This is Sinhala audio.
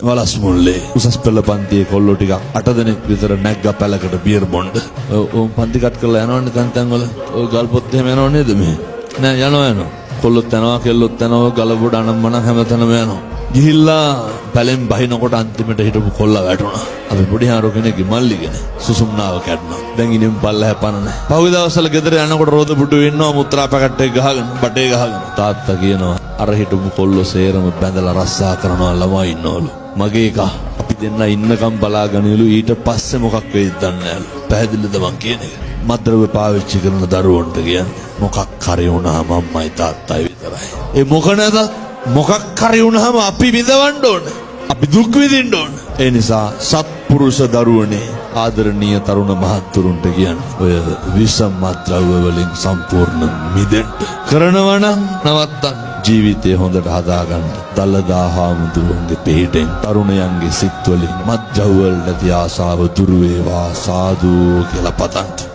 වලස් මුල්ලේ උසස් පෙළ පන්තියේ කොල්ලෝ ටිකක් 8 දෙනෙක් විතර නැග්ග පැලකට බියර් බොන්න. ඔව් පන්ති කට් කරලා යනවනේ තැන් තැන් වල. ඔය ගල්පොත් එහෙම යනව නේද මේ? නෑ යනවා. කොල්ලොත් යනවා කෙල්ලොත් යනවා ගලබොඩ අනම්මන හැමතැනම යනවා. ගිහිල්ලා පැලෙන් බහිනකොට අන්තිමට හිටපු කොල්ලා වැටුණා. අපි පොඩි හාරෝ කෙනෙක්ගේ මල්ලිගෙන සුසුම්නාව කැඩුණා. දැන් ඉනින් පල්ලහැ පන නැහැ. පහුගිය දවස්වල ගෙදර යනකොට රෝද පුටු ඉන්නවා මුත්‍රා පැකට් එක ගහගෙන බටේ ගහගෙන. තාත්තා කියනවා අර හිටපු කොල්ලෝ සේරම බැඳලා රස්සා කරනවා ළමයි ඉන්නවලු. මගේ එක අපි දෙන්න ඉන්නකම් බලාගනියලු ඊට පස්සේ මොකක් වෙයිද දන්නේ නැලු. පැහැදිලිද මං කියන එක? මද්ද්‍රව්‍ය පාවිච්චි කරන දරුවන්ට කියන්නේ මොකක් හරි වුණාම අම්මයි තාත්තයි විතරයි. ඒ මොක නැතත් මොකක් හරි වුණාම අපි විඳවන්න ඕන. අපි දුක් විඳින්න ඕන. ඒ නිසා සත්පුරුෂ දරුවනේ ආදරණීය තරුණ මහත්තුරුන්ට කියන්නේ ඔය විස මද්ද්‍රව්‍ය වලින් සම්පූර්ණ මිදෙන්න කරනවා නම් නවත්තන්න. ජීවිතය හොඳට හදාගන්න. දලදා හාමුදුරුවන්ගේ පිහිටෙන් තරුණයන්ගේ සිත්වලින් මද්ද්‍රව්‍ය වලට ආසාව දුරු වේවා සාදු කියලා පතන්න.